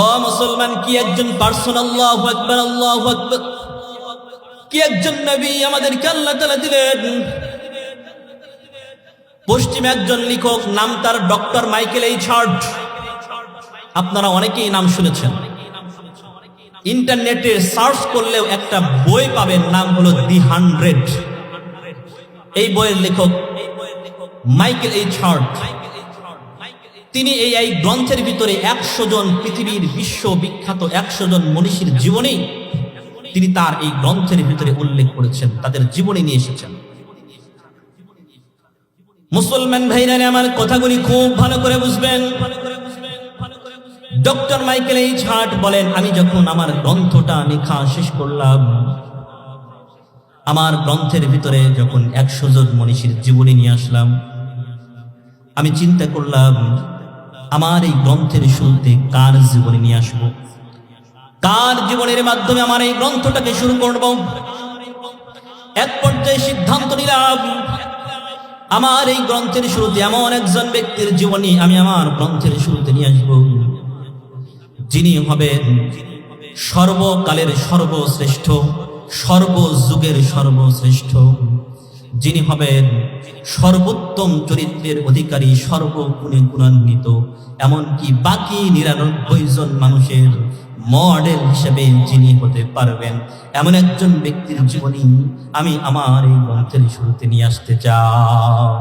ও মুসলমান, কি একজন পার্সন, আল্লাহু আকবার, আল্লাহু আকবার, কি একজন নবী আমাদেরকে আল্লাহ তাআলা দিলেন। পশ্চিমে একজন লেখক, নাম তার ডক্টর মাইকেল এইচ হার্ট। আপনারা অনেকেই নাম শুনেছেন, ইন্টারনেটে সার্চ করলেও একটা বই পাবেন, নাম হলো দি 100। এই বইয়ের লেখক মাইকেল এইচ হার্ট। তিনি এই গ্রন্থের ভিতরে 100 জন পৃথিবীর বিশ্ববিখ্যাত 100 জন মনীষীর জীবনী তিনি তার এই গ্রন্থের ভিতরে উল্লেখ করেছেন, তাদের জীবনী নিয়ে এসেছেন। মুসলমান ভাইরা আমার কথাগুলি খুব ভালো করে বুঝবেন। ডক্টর মাইকেল এইচ হার্ট বলেন, আমি যখন আমার গ্রন্থটা লেখা শেষ করলাম, আমার গ্রন্থের ভিতরে যখন 100 জন মনীষীর জীবনী নিয়ে আসলাম, আমি চিন্তা করলাম আমার এই গ্রন্থের শুরুতে কার জীবনী নিয়ে আসবো, কার জীবনের মাধ্যমে আমার এই গ্রন্থটাকে শুরু করব। এক পর্যায়ে সিদ্ধান্ত নিলাম আমার এই গ্রন্থের শুরুতে এমন একজন ব্যক্তির জীবনী আমি আমার গ্রন্থের শুরুতে নিয়ে আসব, যিনি হবেন সর্বকালের সর্বশ্রেষ্ঠ, সর্বযুগের সর্বশ্রেষ্ঠ, যিনি হবেন সর্বোত্তম চরিত্রের অধিকারী, সর্বগুণে গুণান্বিত, এমনকি বাকি 99 জন মানুষের মডেল হিসেবে যিনি হতে পারবেন, এমন একজন ব্যক্তির জীবনী আমি আমার এই গ্রন্থের শুরুতে নিয়ে আসতে চাই।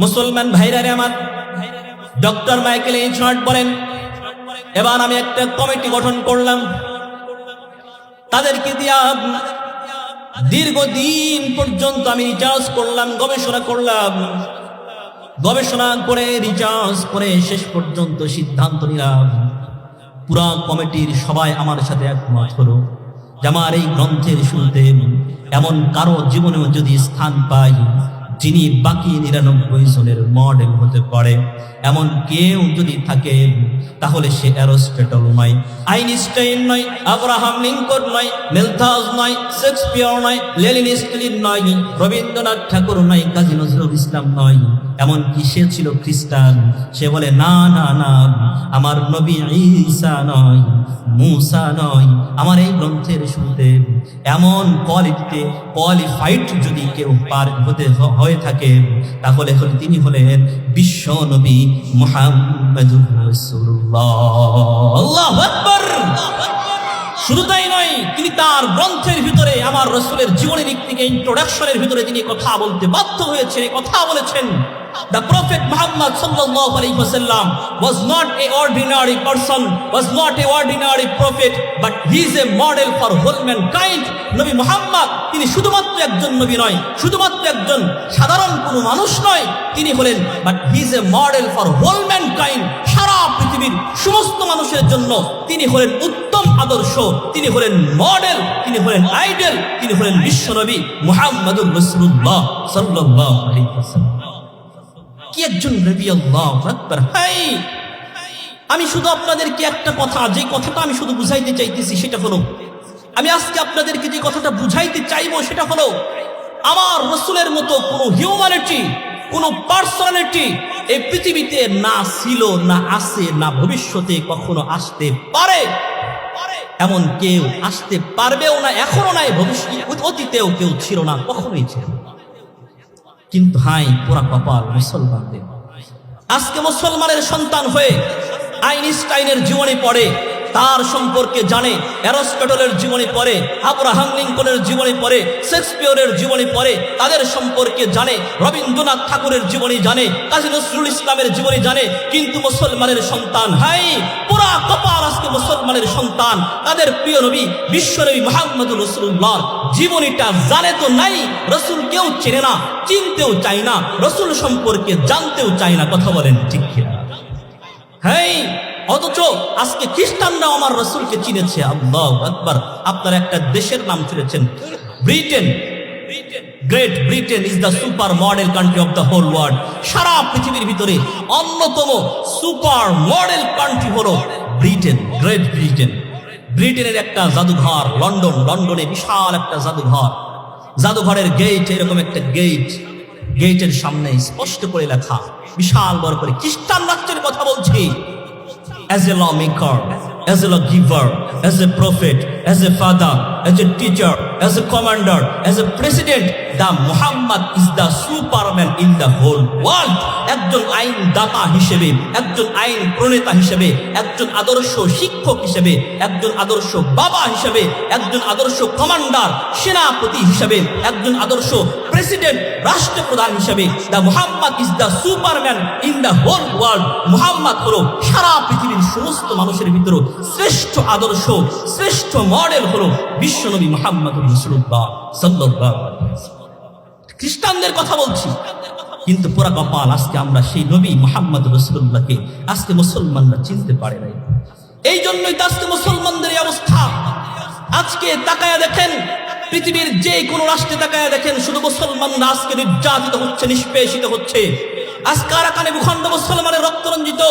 মুসলমান ভাইরা আমার, ডক্টর মাইকেল এইচ হার্ট বলেন, এবার আমি একটা কমিটি গঠন করলাম। তাদেরকে দিয়া দীর্ঘদিন পর্যন্ত আমি রিসার্চ করলাম, গবেষণা করলাম। গবেষণা করে রিসার্চ করে শেষ পর্যন্ত সিদ্ধান্ত নিলাম, পুরা কমিটির সবাই আমার সাথে একমত হলো যে আমার এই গ্রন্থের শুরুতে এমন কারো জীবনেও যদি স্থান পাই যিনি বাকি 99 জনের মডেল হতে পারে, এমন কেউ যদি থাকে তাহলে সে অ্যারিস্টটল নয়, আইনস্টাইন নয়, আব্রাহাম লিঙ্কন নয়, মেলথাস নয়, শেক্সপিয়ার নয়, লেনিন স্ট্যালিন নয়, রবীন্দ্রনাথ ঠাকুর নয়, কাজী নজরুল ইসলাম নয়, এমনকি সে ছিল খ্রিস্টান। সে বলে না না না, আমার নবী ঈসা নয়, মুসা নয়, আমার এই গ্রন্থের শুরুতে এমন কোয়ালিটিতে কোয়ালিফাইড যদি কেউ পার হতে হয়ে থাকে তাহলে তিনি হলেন বিশ্ব নবী মুহাম্মদুর রাসূলুল্লাহ। আল্লাহু আকবার। শুধু তাই নয়, তিনি তার গ্রন্থের ভিতরে আমার রাসূলের জীবনের দিক থেকে ইন্ট্রোডাকশনের ভিতরে তিনি কথা বলতে বাধ্য হয়েছেন, কথা বলেছেন, the Prophet Muhammad sallallahu alaihi wasallam was not a ordinary person, was not a ordinary prophet, but he is a model for whole mankind. নবী মুহাম্মদ তিনি শুধুমাত্র একজন নবী নয়, শুধুমাত্র একজন সাধারণ কোনো মানুষ নয়, তিনি হলেন but he is a model for whole mankind. সারা পৃথিবীর সমস্ত মানুষের জন্য তিনি হলেন উত্তম আদর্শ, তিনি হলেন মডেল, তিনি হলেন আইডল, তিনি হলেন বিশ্বনবী মুহাম্মদুর রাসূলুল্লাহ সাল্লাল্লাহু আলাইহি ওয়াসাল্লাম। কি একজন নবী, আল্লাহু আকবার। হাই, আমি শুধু আপনাদেরকে একটা কথা, যে কথাটা আমি শুধু বুঝাইতে চাইতেছি সেটা হলো, আমি আজকে আপনাদেরকে যে কথাটা বুঝাইতে চাইবো সেটা হলো, আমার রাসূলের মতো কোনো হিউম্যানিটি, কোনো পার্সোনালিটি এই পৃথিবীতে না ছিল, না আছে, না ভবিষ্যতে কখনো আসতে পারে, এমন কেউ আসতে পারবেও না, এখনো নাই, ভবিষ্যৎ অতীতেও কেউ ছিল না, কখনোই ছিল না। কিন্তু হাই, পুরা কপাল মুসলমানদের। আজকে মুসলমানের সন্তান হয়ে আইনস্টাইনের জীবনী পড়ে, তার সম্পর্কে জানে, অ্যারিস্টটলের জীবনী পড়ে, আব্রাহাম লিঙ্কনের জীবনী পড়ে, শেক্সপিয়রের জীবনী পড়ে, তাদের সম্পর্কে জানে, রবীন্দ্রনাথ ঠাকুরের জীবনী জানে, কাজী নজরুল ইসলামের জীবনী জানে, কিন্তু মুসলমানের সন্তান, হাই পুরা কপাল আজকে মুসলমানের সন্তান তাদের প্রিয় নবী বিশ্বনবী মুহাম্মদুর রাসূলুল্লাহর জীবনীটা জানে তো নাই, রাসূল কেউ চেনে না, চিনতেও চায় না, রাসূল সম্পর্কে জানতেও চায় না। কথা বলেন ঠিক কিনা? হ্যাঁ, অথচ আজকে খ্রিস্টানরা আমার রাসূলকে চিনেছে। আল্লাহু আকবার। আপনারা একটা দেশের নাম শুনেছেন, Britain. Great Britain is the super model country of the whole world. সারা পৃথিবীর ভিতরে অন্যতম সুপার মডেল কান্ট্রি হলো ব্রিটেন, গ্রেট ব্রিটেন। ব্রিটেনের একটা জাদুঘর লন্ডনে বিশাল একটা জাদুঘর, জাদুঘরের গেট, এরকম একটা গেট, গেটের সামনে স্পষ্ট করে লেখা বিশাল বড় করে খ্রিস্টান রাষ্ট্রের কথা বলছি, as a lawmaker, as a lawgiver, as a prophet, as a father, as a teacher, as a commander, as a president, the Muhammad is the superman in the whole world. একজন আইন দাতা হিসেবে, একজন আইন প্রণেতা হিসেবে, একজন আদর্শ শিক্ষক হিসেবে, একজন আদর্শ বাবা হিসেবে, একজন আদর্শ কমান্ডার সেনাপতি হিসেবে, একজন আদর্শ প্রেসিডেন্ট রাষ্ট্রপ্রধান হিসেবে, the Muhammad is the superman in the whole world. Muhammad হলো সারা পৃথিবীর সমস্ত মানুষের ভিতরে শ্রেষ্ঠ আদর্শ, শ্রেষ্ঠ মডেল হলো বিশ্বনবী মুহাম্মদ রাসূলুল্লাহ সাল্লাল্লাহু আলাইহি ওয়াসাল্লাম। খ্রিস্টানদের কথা বলছি, কিন্তু পুরা কপাল, আজকে আমরা সেই নবী মুহাম্মদ রাসূলুল্লাহকে আজকে মুসলমানরা চিনতে পারে নাই। এই জন্যই তো আজকে মুসলমানদের এই অবস্থা। আজকে তাকায়া দেখেন, পৃথিবীর যে কোনো রাষ্ট্রে তাকায়া দেখেন, শুধু মুসলমানরা আজকে নির্যাতিত হচ্ছে, নিষ্পেষিত হচ্ছে। আজকে আরাকানে ভূখণ্ড মুসলমানের রক্তরঞ্জিত,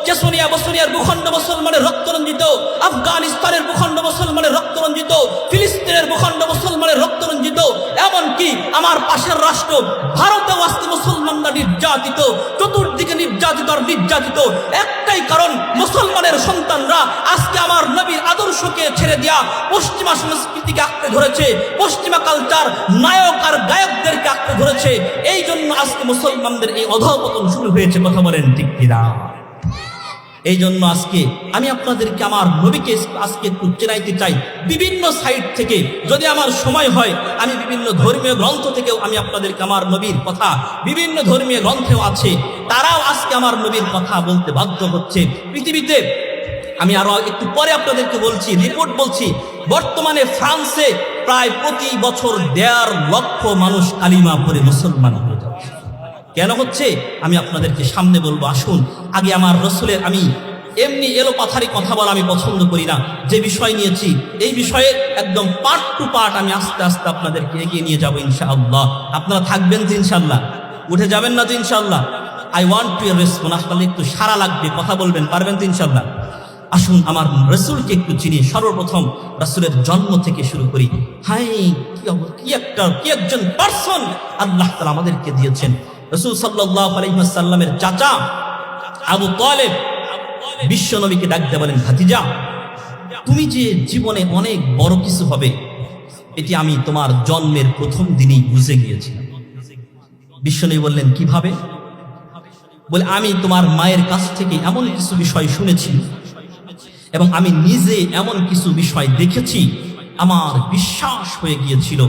চেচনিয়া বসনিয়ার ভূখণ্ড মুসলমানের রক্তরঞ্জিত, আফগানিস্তানের ভূখণ্ড মুসলমানের রক্তরঞ্জিত, ফিলিস্তিনের ভূখণ্ড মুসলমানের রক্তরঞ্জিত, এমনকি আমার পাশের রাষ্ট্র ভারতেও আজকে মুসলমানরা নির্যাতিত, চতুর্দিকে নির্যাতিত আর নির্যাতিত। একটাই কারণ, মুসলমানের সন্তানরা আজকে আমার নবীর আদর্শকে ছেড়ে দিয়া পশ্চিমা সংস্কৃতিকে আঁকড়ে ধরেছে, পশ্চিমা কালচার নায়ক আর গায়কদেরকে আঁকড়ে ধরেছে। এই জন্য আজকে মুসলমানদের এই অধঃপতন শুরু হয়েছে। কথা বলেন ঠিক কিনা? এই জন্য আজকে আমি আপনাদেরকে আমার নবীকে আজকে একটু চেনাইতে চাই বিভিন্ন সাইট থেকে। যদি আমার সময় হয়, আমি বিভিন্ন ধর্মীয় গ্রন্থ থেকেও আমি আপনাদেরকে আমার নবীর কথা, বিভিন্ন ধর্মীয় গ্রন্থেও আছে, তারাও আজকে আমার নবীর কথা বলতে বাধ্য হচ্ছে। পৃথিবীতে আমি আরো একটু পরে আপনাদেরকে বলছি, রিপোর্ট বলছি, বর্তমানে ফ্রান্সে প্রায় প্রতি বছর 1.5 লক্ষ মানুষ কালিমা পড়ে মুসলমান হয়ে যাচ্ছে। কেন হচ্ছে আমি আপনাদেরকে সামনে বলবো। আসুন, আগে আমার রসুলের, আমি এমনি এলোপাথারি কথা বলা আমি পছন্দ করি না। যে বিষয় নিয়েছি, এই বিষয়ের একদম পার্ট টু পার্ট আমি আস্তে আস্তে আপনাদেরকে এগিয়ে নিয়ে যাবো ইনশাআল্লাহ। আপনারা থাকবেন তো ইনশাআল্লাহ? উঠে যাবেন না তো ইনশাআল্লাহ? I want to response. আসলে একটু সারা লাগবে, কথা বলবেন, পারবেন তো ইনশাআল্লাহ? আসুন আমার রসুলকে একটু চিনি। সর্বপ্রথম রসুলের জন্ম থেকে শুরু করি। হাই, কি একজন পার্সন আল্লাহ তাআলা আমাদেরকে দিয়েছেন। রাসূল সাল্লাল্লাহু আলাইহি ওয়াসাল্লামের চাচা আবু তালেব বিশ্ব নবীকে ডাক দিয়ে বলেন, ভাতিজা, তুমি যে জীবনে অনেক বড় কিছু হবে, এটি আমি তোমার জন্মের প্রথম দিনেই বুঝে গিয়েছিলাম। বিশ্ব নবী বললেন, কিভাবে? বলে, আমি তোমার মায়ের কাছ থেকে এমন কিছু বিষয় শুনেছি এবং আমি নিজে এমন কিছু বিষয় দেখেছি, আমার বিশ্বাস হয়ে গিয়েছিল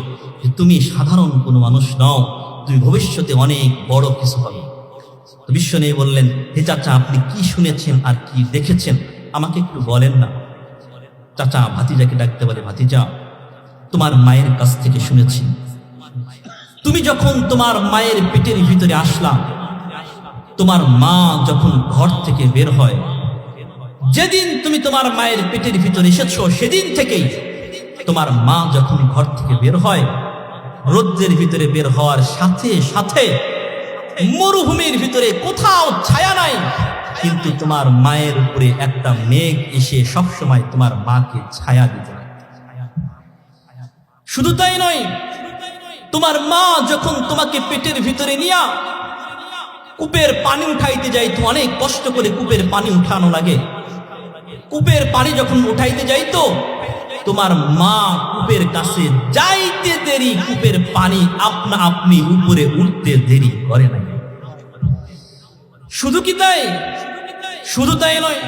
যে তুমি সাধারণ কোনো মানুষ নও, তুমি ভবিষ্যতে অনেক বড় কিছু হবে। তো বিশ্ব নবী বললেন, হে চাচা, আপনি কি শুনেছেন আর কি দেখেছেন আমাকে একটু বলেন না। চাচা ভাতিজাকে ডাকতে বলে, ভাতিজা, তোমার মায়ের কাছ থেকে শুনেছি, তুমি যখন তোমার মায়ের পেটের ভিতরে আসলা, তোমার মা যখন ঘর থেকে বের হয়, যেদিন তুমি তোমার মায়ের পেটের ভিতরে এসেছো, সেদিন থেকেই তোমার মা যখন ঘর থেকে বের হয়, রোদ্রের ভিতরে বের হওয়ার সাথে সাথে মরুভূমির ভিতরে কোথাও ছায়া নাই, কিন্তু তোমার মায়ের উপরে একটা মেঘ এসে সবসময় তোমার মাকে ছায়া দিতে। শুধু তাই নয়, তোমার মা যখন তোমাকে পেটের ভিতরে নিয়া কূপের পানি উঠাইতে যাইতো, অনেক কষ্ট করে কূপের পানি উঠানো লাগে, কূপের পানি যখন উঠাইতে যাইতো, তোমার মা কূপের কাছে যাইতে দেরি, কূপের পানি আপনা আপনি উপরে উঠতে দেরি করে নাই। শুধু কি তাই? শুধু তাই নয়,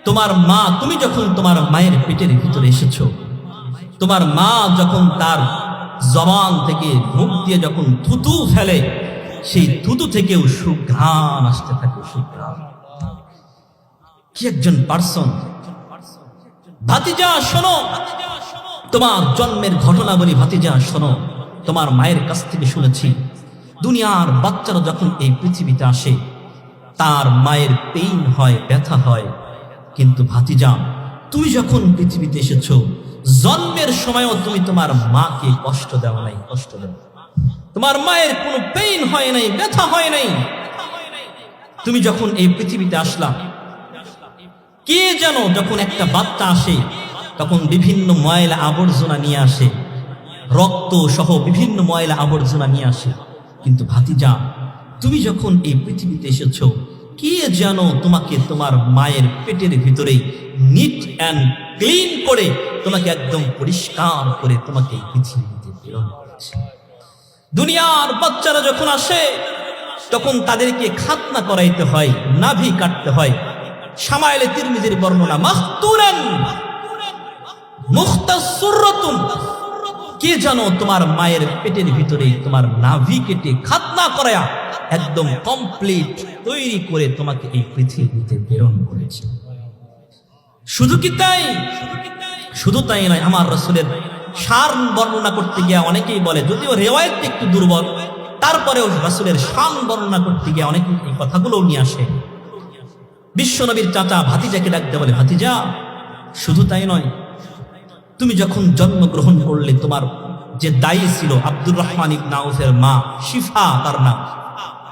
তোমার মা, তুমি যখন তোমার মায়ের পেটের ভিতরে এসেছো, তোমার মা যখন তার জবান থেকে, মুখ দিয়ে যখন থুতু ফেলে, সেই থুতু থেকেও সুঘ্রাণ আসতে থাকে, সুঘ্রাণ। কি একজন পার্সন! ভাতিজা শোনো, তোমার জন্মের ঘটনা বলি, ভাতিজা শোনো, তোমার মায়ের কাছ থেকে শুনেছি, দুনিয়ার বাচ্চারা যখন এই পৃথিবীতে আসে, তার মায়ের পেইন হয়, ব্যথা হয়, কিন্তু ভাতিজা, তুমি যখন পৃথিবীতে এসেছো, জন্মের সময়ও তুমি তোমার মাকে কষ্ট দাও নাই, কষ্ট দাও। তোমার মায়ের কোনো পেইন হয় নাই, ব্যথা হয় নাই। তুমি যখন এই পৃথিবীতে আসলা, কে যেন যখন একটা বাচ্চা আসে, তখন বিভিন্ন ময়লা আবর্জনা নিয়ে আসে, রক্ত সহ বিভিন্ন ময়লা আবর্জনা নিয়ে আসে, কিন্তু ভাতিজা, তুমি যখন এই পৃথিবীতে এসেছো, কে যেন তোমাকে তোমার মায়ের পেটের ভিতরে নিট অ্যান্ড ক্লিন করে তোমাকে একদম পরিষ্কার করে তোমাকে এই পৃথিবীতে প্রেরণ করেছে। দুনিয়ার বাচ্চারা যখন আসে তখন তাদেরকে খাতনা করাইতে হয়, নাভি কাটতে হয়। শামাইলে তিরমিজির বর্ণনা, মাখতুরান মুখতাসসুরাতুন, কে যেন তোমার মায়ের পেটের ভিতরে তোমার নাভি কেটে খাতনা করায়া একদম কমপ্লিট তৈরি করে তোমাকে এই পৃথিবীতে প্রেরণ করেছে। শুধু কি তাই? শুধু তাই নয়, আমার রাসূলের শান বর্ণনা করতে গিয়ে অনেকেই বলে, যদিও রিওয়ায়াতটি একটু দুর্বল, তারপরেও রাসূলের শান বর্ণনা করতে গিয়ে অনেকেই এই কথাগুলো নিয়ে আসে। বিশ্বনবীর চাচা ভাতিজাকে ডাকতে বলে, ভাতিজা শুধু তাই নয়, তুমি যখন জন্মগ্রহণ করলে তোমার যে দায়ী ছিল আব্দুর রহমান ইবনে আউফের মা শিফা তার নাম,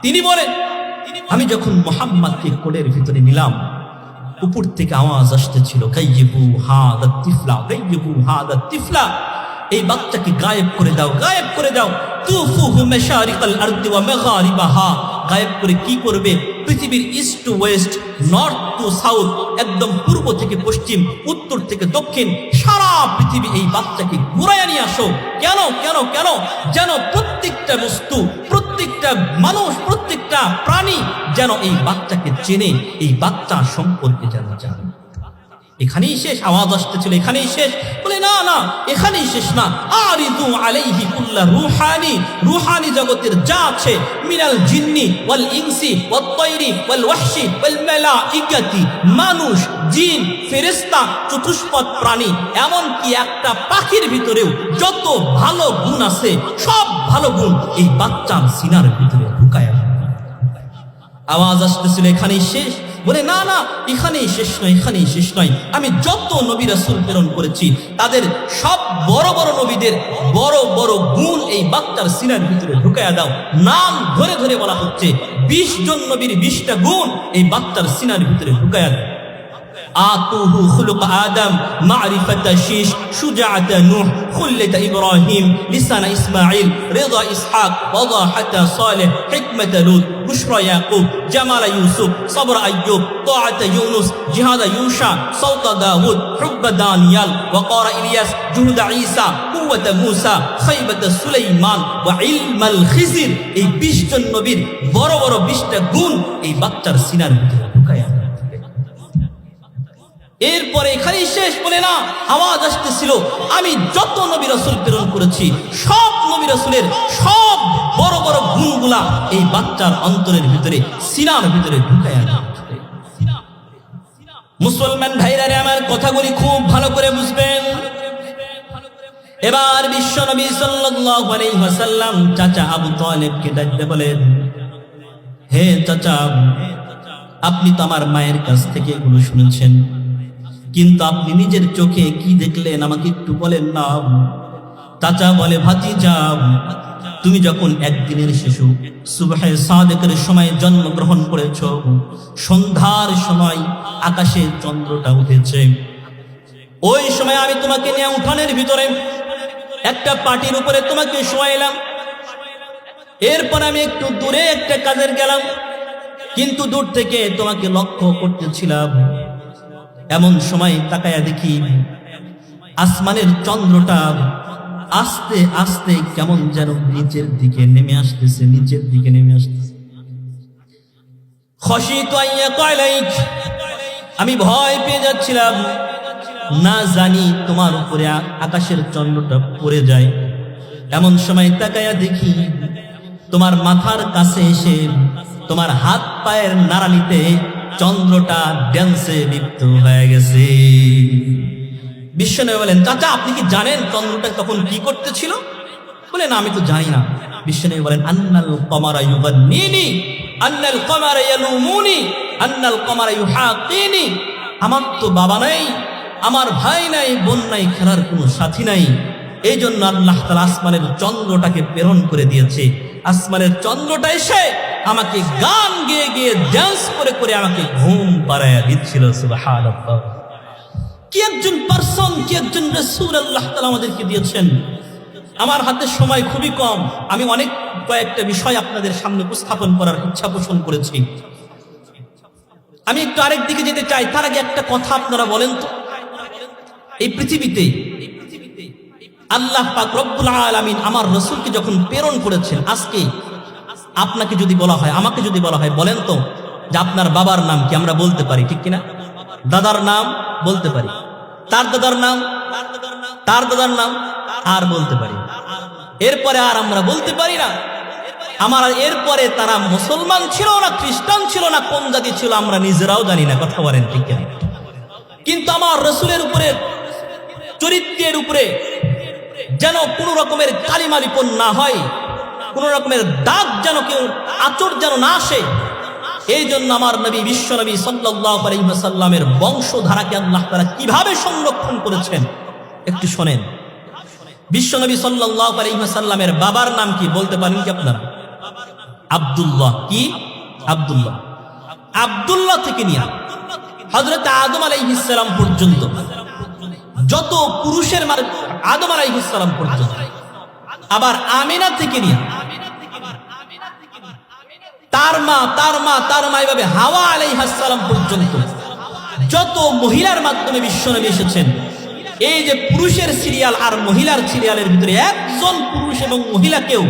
তিনি বলেন আমি যখন মুহাম্মদকে কোলের ভিতরে নিলাম, উপর থেকে আওয়াজ আসতেছিল, গায়্যিবু হাদা তিফলা, গায়্যিবু হাদা তিফলা, এই বাচ্চাকে গায়েব করে দাও, গায়েব করে দাও। তুফুহু মাশারিকাল আরদি ওয়া মাগারিবাহা, গায়েব করে কি করবে? পৃথিবীর east two West, north two south, একদম পূর্ব থেকে পশ্চিম, উত্তর থেকে দক্ষিণ, সারা পৃথিবী এই বাচ্চাকে ঘুরাইয়া নিয়ে আসো। কেন কেন কেন? যেন প্রত্যেকটা বস্তু, প্রত্যেকটা মানুষ, প্রত্যেকটা প্রাণী যেন এই বাচ্চাকে চেনে, এই বাচ্চা সম্পর্কে যেন জানে। এখানেই শেষ? আওয়াজ আসতেছিল এখানেই শেষ? বলে না না, এখানেই শেষ না। আরিদু আলাইহি কুল্লা রুহানি, রুহানি জগতের যা আছে, মিনাল জিন্নি ওয়াল ইনসি ওয়াত তায়রি ওয়াল ওয়াহশি ওয়াল মালাইকাতি, মানুষ, জিন, ফেরেশতা, চতুষ্পদ প্রাণী, এমন কি একটা পাখির ভিতরেও যত ভালো গুণ আছে, সব ভালো গুণ এই বাচ্চার সিনার ভিতরে ঢুকায়া। আওয়াজ আসতেছিল এখানেই শেষ? বলে না না, এখানেই শেষ নয়, এখানেই শেষ নয়। আমি যত নবী রাসূল প্রেরণ করেছি তাদের সব বড় বড় নবীদের বড় বড় গুণ এই বাচ্চার সিনার ভিতরে ঢুকায়া দাও। নাম ধরে ধরে বলা হচ্ছে, 20 জন নবীর 20টা গুণ এই বাচ্চার সিনার ভিতরে ঢুকায়া দাও। আতুহু খুলুক আদম, মারিফাতা শীশ, শুজাআতা নূহ, খুল্লাতা ইব্রাহিম, লিসানা ইসমাঈল, রিদা ইসহাক, ওয়াদাহাতা সালেহ, হিকমাতা লূত, বুশরা ইয়াকুব, জামালা ইউসুফ, সবর আইয়ুব, তাআতা ইউনুস, জিহাদা ইউশা, সাওতা দাউদ, হুব্বা দানিয়াল, ওয়াকারা ইলিয়াস, জুহুদা ঈসা, কুওয়াতা মূসা, খাইবাতা সুলাইমান, ওয়া ইলমাল খিজির। এই 20 জন নবীর বড় বড় 20টা গুণ এই বাচ্চার সিনার ভিতরে ঢুকায়া। এরপরে এখানেই শেষ? বলে না, আওয়াজ আসতেছিল আমি যত নবী রাসূল প্রেরণ করেছি সব নবী রাসূলের সব বড় বড় গুণগুলা এই বাচ্চার অন্তরের ভিতরে, সিনার ভিতরে ঢুকায়া। মুসলমান ভাইরা আমার কথাগুলি খুব ভালো করে বুঝবেন। এবার বিশ্ব নবী সাল্লাল্লাহু আলাইহি ওয়াসাল্লাম চাচা আবু তালেবকে ডাকতে বলেন, হে চাচা, আপনি তো আমার মায়ের কাছ থেকে এগুলো শুনেছেন, কিন্তু আপনি নিজের চোখে কি দেখলেন আমাকে একটু বলেন না। চাচা বলে, ভাতিজা, তুমি যখন একদিনের শিশু সুবহে সাদেকের সময় জন্মগ্রহণ করেছ, সন্ধ্যার সময় আকাশে চন্দ্রটা উঠেছে, ওই সময় আমি তোমাকে নিয়ে উঠানের ভিতরে একটা পাটির উপরে তোমাকে শোয়াইলাম। এরপর আমি একটু দূরে একটা কাজের গেলাম, কিন্তু দূর থেকে তোমাকে লক্ষ্য করতেছিলাম। এমন সময় তাকায়া দেখি আসমানের চন্দ্রটা আস্তে আস্তে কেমন যেন নিচের দিকে নেমে আসতেছে, নিচের দিকে নেমে আসতেছে। খশিতু আইয়াকা আলাইক, আমি ভয় পেয়ে যাচ্ছিলাম, না জানি তোমার উপরে আকাশের চন্দ্রটা পড়ে যায়। এমন সময় তাকায়া দেখি তোমার মাথার কাছে এসে তোমার হাত পায়ের নাড়ানিতে চন্দ্রটা ড্যান্সে লিপ্ত হয়ে গেছে। বিশ্বনবী বলেন, চাচা আপনি কি জানেন চন্দ্রটা তখন কি করতেছিল? বলে না, আমি তো জানি না। বিশ্বনবী বলেন, আন্নাল কমারা ইউগান্নিনি, আন্নাল কমারা ইয়ালুমুনি, আন্নাল কমারা ইউহাকিনি। আমার তো বাবা নাই, আমার ভাই নাই, বোন নাই, খেলার কোনো সাথী নাই। এই জন্য আল্লাহ তাআলা আসমানের চন্দ্রটাকে প্রেরণ করে দিয়েছে। আসমানের চন্দ্রটা এসে আমাকে গান গেয়ে গিয়ে ডান্স করে করে আমাকে ঘুম পাড়ায়া দিচ্ছিল। সুবহানাল্লাহ! কি একজন পারসন, কি একজন রাসূল আল্লাহ তাআলা আমাদেরকে দিয়েছেন। আমার হাতে সময় খুবই কম, আমি অনেক কয়েকটা বিষয় আপনাদের সামনে উপস্থাপন করার ইচ্ছা পোষণ করেছি। আমি একটু আরেক দিকে যেতে চাই, তার আগে একটা কথা আপনারা বলেন তো, এই পৃথিবীতে আল্লাহ পাক রব্বুল আলামিন আমার রাসূলকে যখন প্রেরণ করেছেন, আজকে আপনাকে যদি বলা হয়, আমাকে যদি বলা হয়, বলেন তো যে আপনার বাবার নাম কি? আমরা বলতে পারি, ঠিক কিনা? দাদার নাম বলতে পারি, তার দাদার নাম, তার দাদার নাম আর বলতে পারি, এরপরে আর আমরা বলতে পারি না। আমার এরপরে তারা মুসলমান ছিল না, খ্রিস্টান ছিল না, কোন জাতি ছিল আমরা নিজেরাও জানি না, কথা বলেন ঠিক কিনা? কিন্তু আমার রাসূলের উপরে, চরিত্রের উপরে যেন কোনো রকমের কালিমা লিপন না হয়, কোন রকমের দাগ যেন কেউ, আচর যেন না আসে, এই জন্য আমার নবী, বিশ্ব নবী সাল্লাল্লাহু আলাইহি ওয়াসাল্লামের বংশধারাকে আল্লাহ তাআলা কিভাবে সংরক্ষণ করেছেন একটু শোনেন। বিশ্ব নবী সাল্লাল্লাহু আলাইহি ওয়াসাল্লামের বাবার নাম কি বলতে পারেন কি আপনারা? আব্দুল্লাহ। কি? আব্দুল্লাহ। আব্দুল্লাহ থেকে নিয়ে হযরত আদম আলাইহিস সালাম পর্যন্ত যত পুরুষের আদম আলাইহিস সালাম পর্যন্ত, আবার আমিনা থেকে নিয়ে তার মা, তার মা, তার মা, এভাবে হাওয়া আলাইহিস সালাম পর্যন্ত যত মহিলার মাধ্যমে বিশ্বনবী এসেছেন, এই যে পুরুষের সিরিয়াল আর মহিলার সিরিয়ালের ভিতরে একজন পুরুষ এবং মহিলাকেও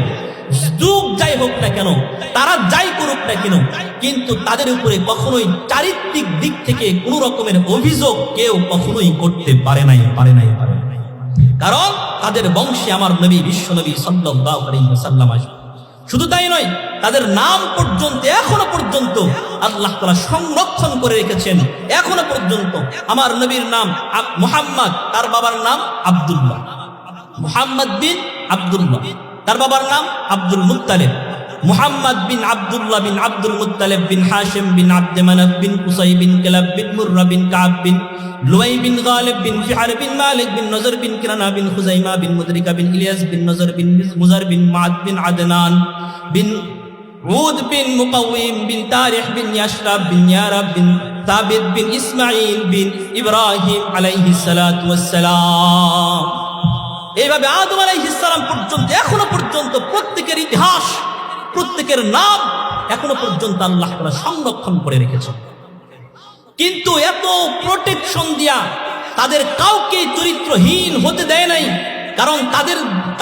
যুগ যাই হোক না কেন, তারা যাই করুক না কেন, কিন্তু তাদের উপরে কখনোই চারিত্রিক দিক থেকে কোন রকমের অভিযোগ কেউ কখনোই করতে পারে নাই। কারণ তাদের বংশে আমার নবী, বিশ্ব নবী সাল্লাল্লাহু আলাইহি ওয়াসাল্লাম আসবে। শুধু তাই নয়, তাদের নাম পর্যন্ত এখনো পর্যন্ত আল্লাহ তাআলা সংরক্ষণ করে রেখেছেন। এখনো পর্যন্ত আমার নবীর নাম মুহাম্মদ, তার বাবার নাম আব্দুল্লাহ, মুহাম্মদ বিন আব্দুল্লাহ, তার বাবার নাম আব্দুল মুত্তালিব, মুহাম্মদ বিন আব্দুল্লাহ বিন আব্দুল মুত্তালিব বিন হাশিম বিন আব্দ মানাফ বিন কুসাই বিন কিলাব বিন মুররা বিন কাব বিন লুয়াই বিন গালিব বিন ফিহার বিন মালিক বিন নজর বিন কিরানা বিন খুজাইমা বিন মুদরিকা বিন ইলিয়াস বিন নজর বিন মুজার বিন মাদ বিন আদনান বিন উদ বিন মুকাওয়িম বিন তারিখ বিন ইয়াশরাব বিন ইয়ারাব বিন সাবিত বিন ইসমাঈল বিন ইব্রাহিম আলাইহিস সালাতু ওয়াস সালাম। এইভাবে আদম আলাইহিস সালাম পর্যন্ত এখনো পর্যন্ত প্রত্যেকের ইতিহাস, প্রত্যেকের নাম এখনো পর্যন্ত আল্লাহ তাআলা সংরক্ষণ করে রেখেছেন। কিন্তু এত প্রোটেকশন দিয়া তাদের কাউকে চরিত্রহীন হতে দেয় নাই, কারণ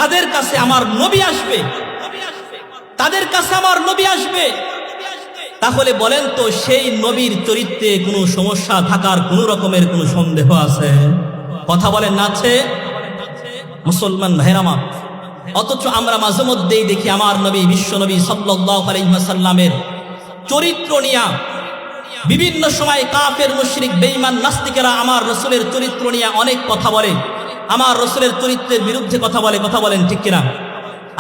তাদের কাছে আমার নবী আসবে, তাদের কাছে আমার নবী আসবে। তাহলে বলেন তো, সেই নবীর চরিত্রে কোনো সমস্যা থাকার কোন রকমের কোনো সন্দেহ আছে? কথা বলেন না আছে? মুসলমান ভাইরা আমার, অথচ আমরা মাঝে মধ্যেই দেখি আমার নবী, বিশ্ব নবী সাল্লাল্লাহু আলাইহি ওয়াসাল্লামের চরিত্র নিয়ে বিভিন্ন সময় কাফের, মুশরিক, বেঈমান, নাস্তিকেরা আমার রাসূলের চরিত্র নিয়ে অনেক কথা বলে, আমার রাসূলের চরিত্রের বিরুদ্ধে কথা বলে। কথা বলেন ঠিক কিনা?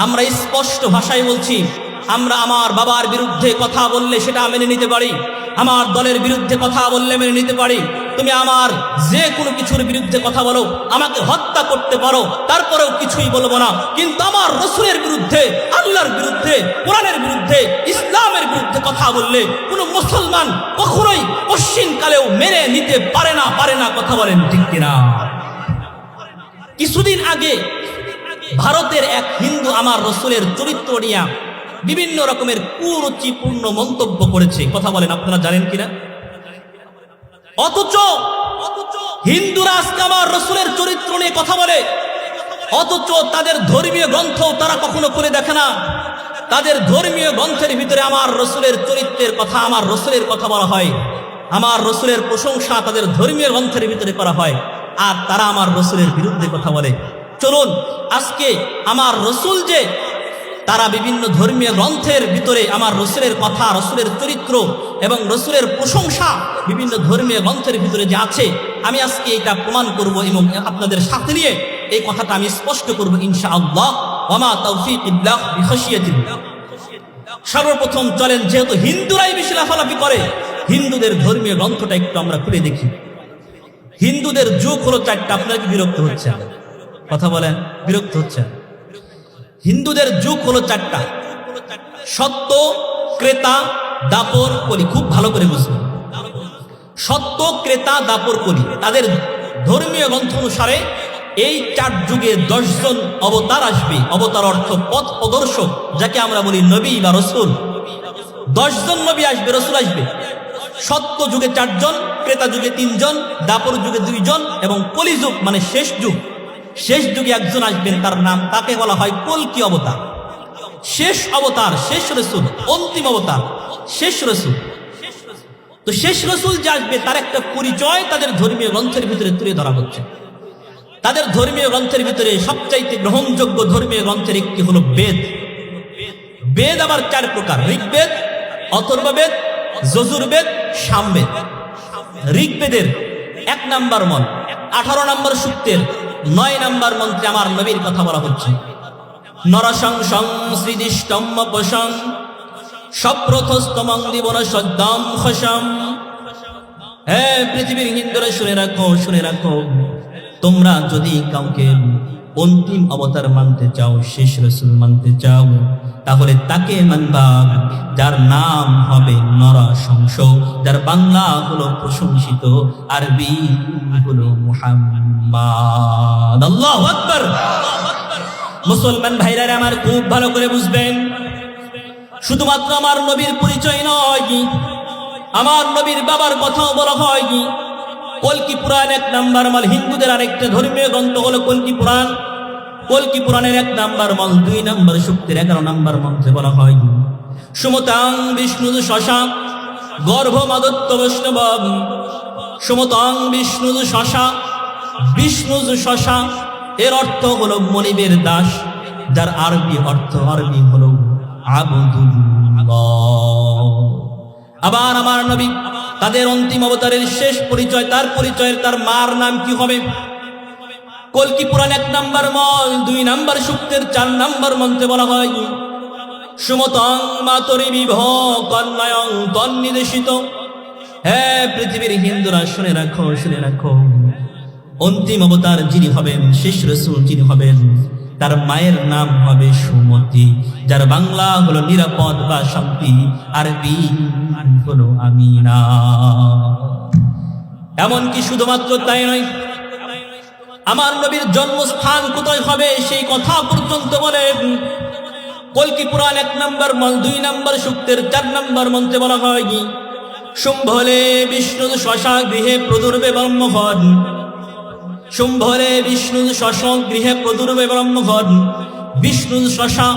আমরা স্পষ্ট ভাষায় বলছি, আমরা আমার বাবার বিরুদ্ধে কথা বললে সেটা মেনে নিতে পারি, আমার দলের বিরুদ্ধে কথা বললে মেনে নিতে পারি। তুমি আমার যে কোনো কিছুর বিরুদ্ধে কথা বলো, আমাকে হত্যা করতে পারো, তারপরেও কিছুই বলবো না। কিন্তু আমার রাসূলের বিরুদ্ধে, আল্লাহর বিরুদ্ধে, কোরআনের বিরুদ্ধে, ইসলামের বিরুদ্ধে কথা বললে কোনো মুসলমান কখনোই পশ্চিমকালেও মেনে নিতে পারে না। কথা বলেন ঠিক কিনা? কিছুদিন আগে ভারতের এক হিন্দু আমার রাসূলের চরিত্র নিয়ে বিভিন্ন রকমের কুরুচিপূর্ণ মন্তব্য করেছে। কথা বলেন, আপনারা জানেন কিনা? অথচ হিন্দুরা আজকে আমার রাসূলের চরিত্র নিয়ে কথা বলে, অথচ তাদের ধর্মীয় গ্রন্থ তারা কখনো খুলে দেখে না। তাদের ধর্মীয় গ্রন্থের ভিতরে আমার রাসূলের চরিত্রের কথা, আমার রাসূলের কথা বলা হয়, আমার রাসূলের প্রশংসা তাদের ধর্মীয় গ্রন্থের ভিতরে করা হয়, আর তারা আমার রাসূলের বিরুদ্ধে কথা বলে। চলুন আজকে আমার রাসূল যে, তারা বিভিন্ন ধর্মীয় গ্রন্থের ভিতরে আমার রাসূলের কথা, রাসূলের চরিত্র এবং রাসূলের প্রশংসা বিভিন্ন ধর্মীয় গ্রন্থের ভিতরে যে আছে, আমি আজকে এটা প্রমাণ করব এবং আপনাদের সাথে নিয়ে এই কথাটা আমি স্পষ্ট করব ইনশাআল্লাহ। ওয়া মা তাওফীক ইল্লা বিখাশিয়াতিল্লাহ। সর্বপ্রথম চলেন, যেহেতু হিন্দুরাই বেশি লাফালাফি করে, হিন্দুদের ধর্মীয় গ্রন্থটা একটু আমরা খুলে দেখি। হিন্দুদের যুগ হলো 4টা। আপনারা কি বিরক্ত হচ্ছেন? কথা বলেন, বিরক্ত হচ্ছেন? হিন্দুদের যুগ হলো 4টা: সত্য, ক্রেতা, দাপর, কলি। খুব ভালো করে বুঝবেন, সত্য, ক্রেতা, দাপর, কলি। তাদের ধর্মীয় গ্রন্থ অনুসারে এই 4 যুগে 10 জন অবতার আসবে। অবতার অর্থ পথ প্রদর্শক, যাকে আমরা বলি নবী বা রাসূল। 10 জন নবী আসবে, রাসূল আসবে। সত্য যুগে 4 জন, ক্রেতা যুগে 3 জন, দাপর যুগে 2 জন এবং কলিযুগ মানে শেষ যুগ, শেষ যুগে একজন আসবেন, তার নাম, তাকে বলা হয় কল্কি অবতার। শেষ অবতার, শেষ রাসূল, অন্তিম অবতার, শেষ রাসূল। তো শেষ রাসূল যে আসবে তার একটা পরিচয় তাদের ধর্মীয় গ্রন্থের ভিতরে তুলে ধরা হচ্ছে। তাদের ধর্মীয় গ্রন্থের ভিতরে সবচাইতে গ্রহণযোগ্য ধর্মীয় গ্রন্থের একটি হলো বেদ। বেদ আবার 4 প্রকার: ঋগ্বেদ, অথর্ববেদ, যজুর্বেদ, সামবেদ। ঋগ্বেদের 1 নম্বর মন, 18 নম্বর সূক্তের 9 নম্বর মন্ত্রে আমার নবীর কথা বলা হচ্ছে। নরসং সংসৃদিষ্টম পশং সপ্রথস্তমং জীবন সদ্যম খসম। হে পৃথিবীর হিন্দুরা শুনে রাখো, শুনে রাখো, তোমরা যদি কাউকে অন্তিম অবতার মানতে চাও, শেষ রাসূল মানতে চাও, তাহলে তাকে মানবা যার নাম হবে নরসংস, যার বাংলা হলো প্রশংসিত, আরবি হলো মুহাম্মদ। আল্লাহু আকবার। মুসলমান ভাইরা আমার খুব ভালো করে বুঝবেন, শুধুমাত্র আমার নবীর পরিচয় নয়, আমার নবীর বাবার কথাও বলা হয়। কল্কি পুরাণ 1 নম্বর মাল। হিন্দুদের আরেকটা ধর্মীয় গ্রন্থ হলো কল্কি পুরাণ। কল্কি পুরাণের 1 নম্বর মাল 2 নম্বর সূক্তের 11 নম্বর মন্ত্রে বলা হয়, সুমতাং বিষ্ণু শশা গর্ভ মাদত্ত বৈষ্ণব। সুমতাং বিষ্ণু শশা, বিষ্ণু শশা এর অর্থ হলো মনিবের দাস, যার আরবি অর্থ, আরবি হলো আবদুল্লাহ। আবার আমার নবী তাদের অন্তিম অবতারের শেষ পরিচয়, তার পরিচয়ের তার মার নাম কি হবে? কল্কি পুরাণ 1 নম্বর মল 2 নম্বর সূক্তের 4 নম্বর মন্ত্রে বলা হয়, সুমতং মাতরি বিভ কন্যায়ং তন্নিদেশিত। হে পৃথিবীর হিন্দুরা শুনে রাখো, শুনে রাখো, অন্তিম অবতার যিনি হবেন, শেষ রাসূল যিনি হবেন, তার মায়ের নাম হবে সুমতি, যার বাংলা হলো নিরাপদ বা শান্তি, আরবি হলো আমিনা। এমনকি শুধুমাত্র তাই নয়, আমার নবীর জন্মস্থান কোথায় হবে সেই কথা পর্যন্ত বলেন। কল্কি পুরাণ 1 নম্বর মল 2 নম্বর সূক্তের 4 নম্বর মন্ত্রে বলা হয়, শুম্ভলে বিষ্ণু শশা গৃহে প্রদুর্বে ব্রহ্মঘন। শুম্ভলে বিষ্ণু শশা গৃহে প্রদুর্বে ব্রহ্মঘন। বিষ্ণু শশা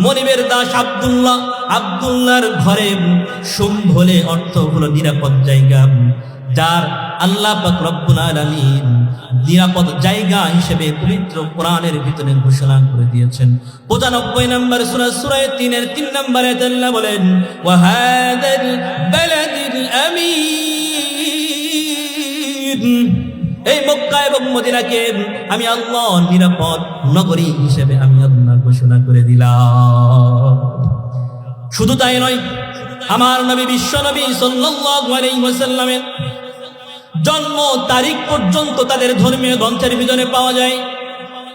মনিবের দাস আব্দুল্লাহ, আব্দুল্লাহর ঘরে শুম্ভলে অর্থ হলো নিরাপদ জায়গা, যার আল্লাহ পাক রব্বুল আলামিন নিরাপদ জায়গা হিসেবে পবিত্র কোরআনের ভিতরে ঘোষণা করে দিয়েছেন। 95 নম্বর সূরা, সূরা 3 এর 3 নম্বরে আল্লাহ বলেন, ওয়া হাদাল বালাদিল আমিন। এই মক্কা এবং মদিনাকে আমি আল্লাহ নিরাপদ নগরী হিসেবে আমি আল্লাহ ঘোষণা করে দিলাম। শুধু তাই নয়, আমার নবী বিশ্ব নবী সাল্লাল্লাহু আলাইহি ওয়াসাল্লামের জন্ম তারিখ পর্যন্ত তাদের ধর্মীয় গ্রন্থের ভিতরে পাওয়া যায়।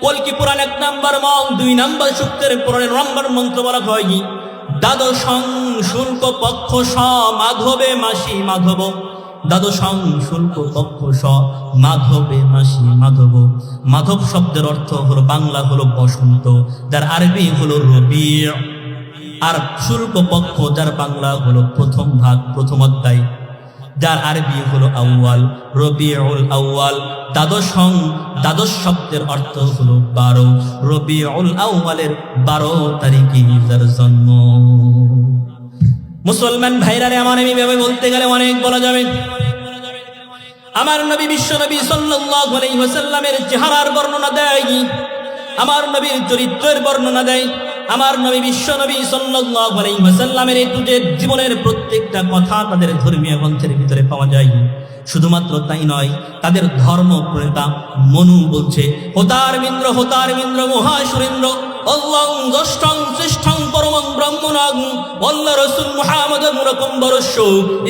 কল্কি পুরাণ 1 নম্বর মল 2 নম্বর সূক্তের 15 নম্বর মন্ত্র বলা হয়, দ্বাদশং শুল্ক পক্ষ স মাধবে মাসি মাধব। দ্বাদশং শুল্ক পক্ষ স মাধবে মাসি মাধব। মাধব শব্দের অর্থ হলো, বাংলা হলো বসন্ত, যার আরবি হলো রবি, আর শুল্ক পক্ষ যার বাংলা হলো প্রথম ভাগ, প্রথম অধ্যায়, যার আরবি হলো আউয়াল, রবিউল আউয়াল। দ্বাদশং, দ্বাদশ শব্দের অর্থ হলো 12, রবিউল আউয়ালের 12 তারিখে যার জন্ম। মুসলমান ভাইরা আমার আমি ভাবে বলতে গেলে অনেক বলা যাবে। আমার নবী বিশ্ব নবী সাল্লাল্লাহু আলাইহি ওয়াসাল্লামের চেহারার বর্ণনা দেয়, আমার নবীর চরিত্রের বর্ণনা দেয়। আমার নবী বিশ্ব নবী সাল্লাল্লাহু আলাইহি ওয়াসাল্লামের এই জীবনের প্রত্যেকটা কথা তাদের ধর্মীয় গ্রন্থের ভিতরে পাওয়া যায়। শুধুমাত্র তাই নয়, তাদের ধর্ম প্রণেতা মনু বলছে, হোতারমিন্দ্র হোতারমিন্দ্র মহাসুরেন্দ্র অল্লাং দষ্টং শ্রেষ্ঠং পরমং ব্রহ্মণং আল্লাহ রাসূল মুহাম্মদুর রকম বরস্য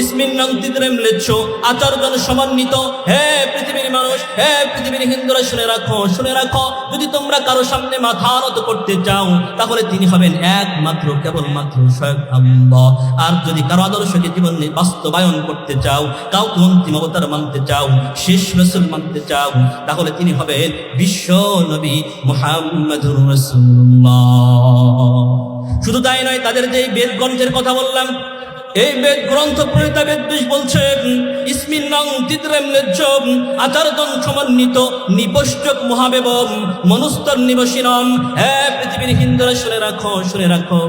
ইসমিন্নং তিত্রেম লেচ্ছ আচারজন সমন্বিত। হে পৃথিবীর মানুষ, হে পৃথিবীর হিন্দুরা শুনে রাখো, শুনে রাখো, যদি তোমরা কারো সামনে মাথা নত করতে চাও তাহলে তিনি হবেন একমাত্র কেবলমাত্র স্বয়ং আল্লাহ। আর যদি কারো আদর্শকে জীবনে বাস্তবায়ন করতে চাও, কাউকে অন্তিম অবতার মানতে চাও, শেষ রাসূল মানতে চাও, তাহলে তিনি হবেন বিশ্ব নবী মুহাম্মদুর রাসূলুল্লাহ। শুধু তাই নয়, তাদের যে বেদ গ্রন্থের কথা বললাম, এই বেদ গ্রন্থ প্রণেতা বেদব্যাস বলছেন ইসমিন নং তিত্রেম লেজ্জম আচারদন সমন্বিত নিপষ্টক মহাবেবম মনুস্তর নিবসিনম। পৃথিবীর হিন্দুরা শুনে রাখো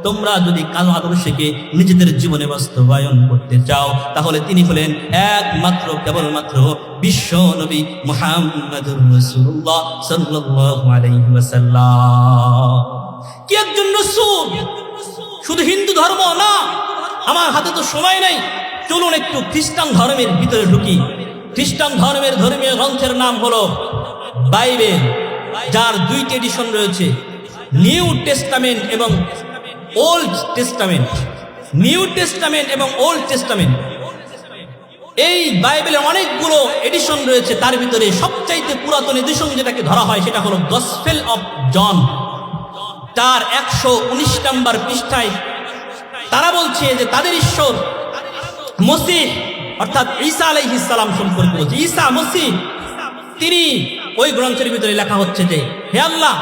তোমরা যদি কালো আদর্শকে নিজেদের জীবনে বাস্তবায়ন করতে চাও তাহলে তিনি হলেন একমাত্র কেবলমাত্র বিশ্ব নবী মুহাম্মদুর রাসূলুল্লাহ সাল্লাল্লাহু আলাইহি ওয়াসাল্লাম। কি একজন রাসূল, শুধু হিন্দু ধর্ম না। আমার হাতে তো সময় নেই, চলুন একটু খ্রিস্টান ধর্মের ভিতরে ঢুকি। খ্রিস্টান ধর্মের ধর্মীয় গ্রন্থের নাম হলো বাইবেল, যার দুইটি এডিশন রয়েছে, নিউ টেস্টামেন্ট এবং ওল্ড টেস্টামেন্ট। নিউ টেস্টামেন্ট এবং ওল্ড টেস্টামেন্ট, এই বাইবেলে অনেকগুলো এডিশন রয়েছে। তার ভিতরে সবচাইতে পুরাতন এডিশন যেটাকে ধরা হয় সেটা হলো গসপেল অফ জন। তার 119 নম্বর পৃষ্ঠায় তারা বলছে যে তাদের ঈশ্বর মসিহ অর্থাৎ ঈসা আলাইহিস সালাম সম্পর্কে বলছে। ঈসা মসিহ তিনি, ওই গ্রন্থের ভিতরে লেখা হচ্ছে যে হে আল্লাহ,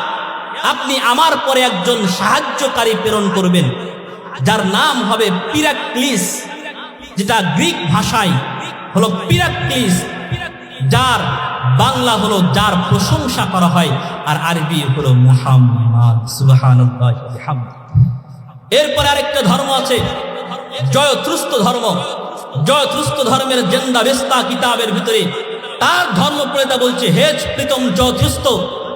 আপনি আমার পরে একজন সাহায্যকারী প্রেরণ করবেন যার নাম হবে পিরাক্লিস, যেটা গ্রিক ভাষায় হলো পিরাক্লিস, যার বাংলা হলো যার প্রশংসা করা হয়, আর আরবি হলো মুহাম্মদ। সুবহানাল্লাহ ওয়া বিহামদিহি। এরপরে আরেকটা ধর্ম আছে জয়থ্রুস্ত ধর্ম। জয়থ্রুস্ত ধর্মের জেন্দা বেস্তা কিতাবের ভিতরে তার ধর্ম প্রণেতা বলছে হে প্রীতম জয়থ্রুস্ত,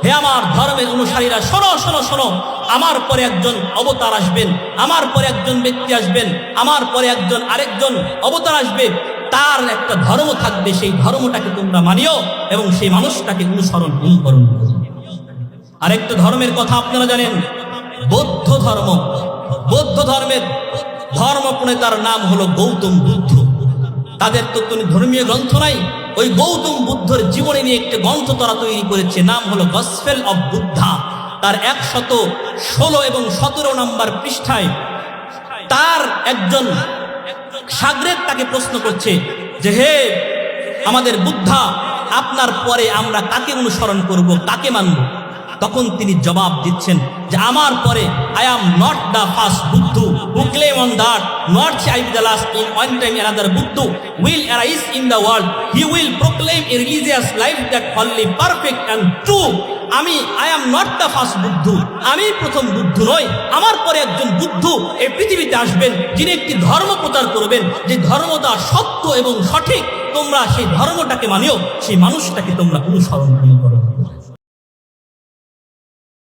হে আমার ধর্মের অনুসারীরা, শোনো শোনো শোনো, আমার পরে একজন অবতার আসবেন, আমার পরে একজন ব্যক্তি আসবেন, আমার পরে একজন আরেকজন অবতার আসবে, তার একটা ধর্ম থাকবে, সেই ধর্মটাকে তোমরা মানিও এবং সেই মানুষটাকে অনুসরণ করো। আরেকটা ধর্মের কথা আপনারা জানেন, বৌদ্ধ ধর্ম। বৌদ্ধ ধর্মের ধর্ম প্রণেতার নাম হলো গৌতম বুদ্ধ। তাদের তো কোনো ধর্মীয় গ্রন্থ নাই, ওই গৌতম বুদ্ধের জীবনী নিয়ে একটা গ্রন্থ তারা তৈরি করেছে, নাম হলো গসপেল অফ বুদ্ধা। তার 116 এবং 17 নম্বর পৃষ্ঠায় তার একজন শাগরেদ তাকে প্রশ্ন করছে যে হে আমাদের বুদ্ধা, আপনার পরে আমরা কাকে অনুসরণ করব, কাকে মানব? তখন তিনি জবাব দিচ্ছেন যে আমার পরে I am not the first Buddha who claim on that, nor shall I be the last. In one time another Buddha will arise in the world. He will proclaim a religious life that only perfect and true. I am not the first Buddha. আমি প্রথম বুদ্ধ নই, আমার পরে একজন বুদ্ধ এই পৃথিবীতে আসবেন, যিনি একটি ধর্ম প্রচার করবেন, যে ধর্মটা সত্য এবং সঠিক। তোমরা সেই ধর্মটাকে মানিও, সেই মানুষটাকে তোমরা অনুসরণ করো।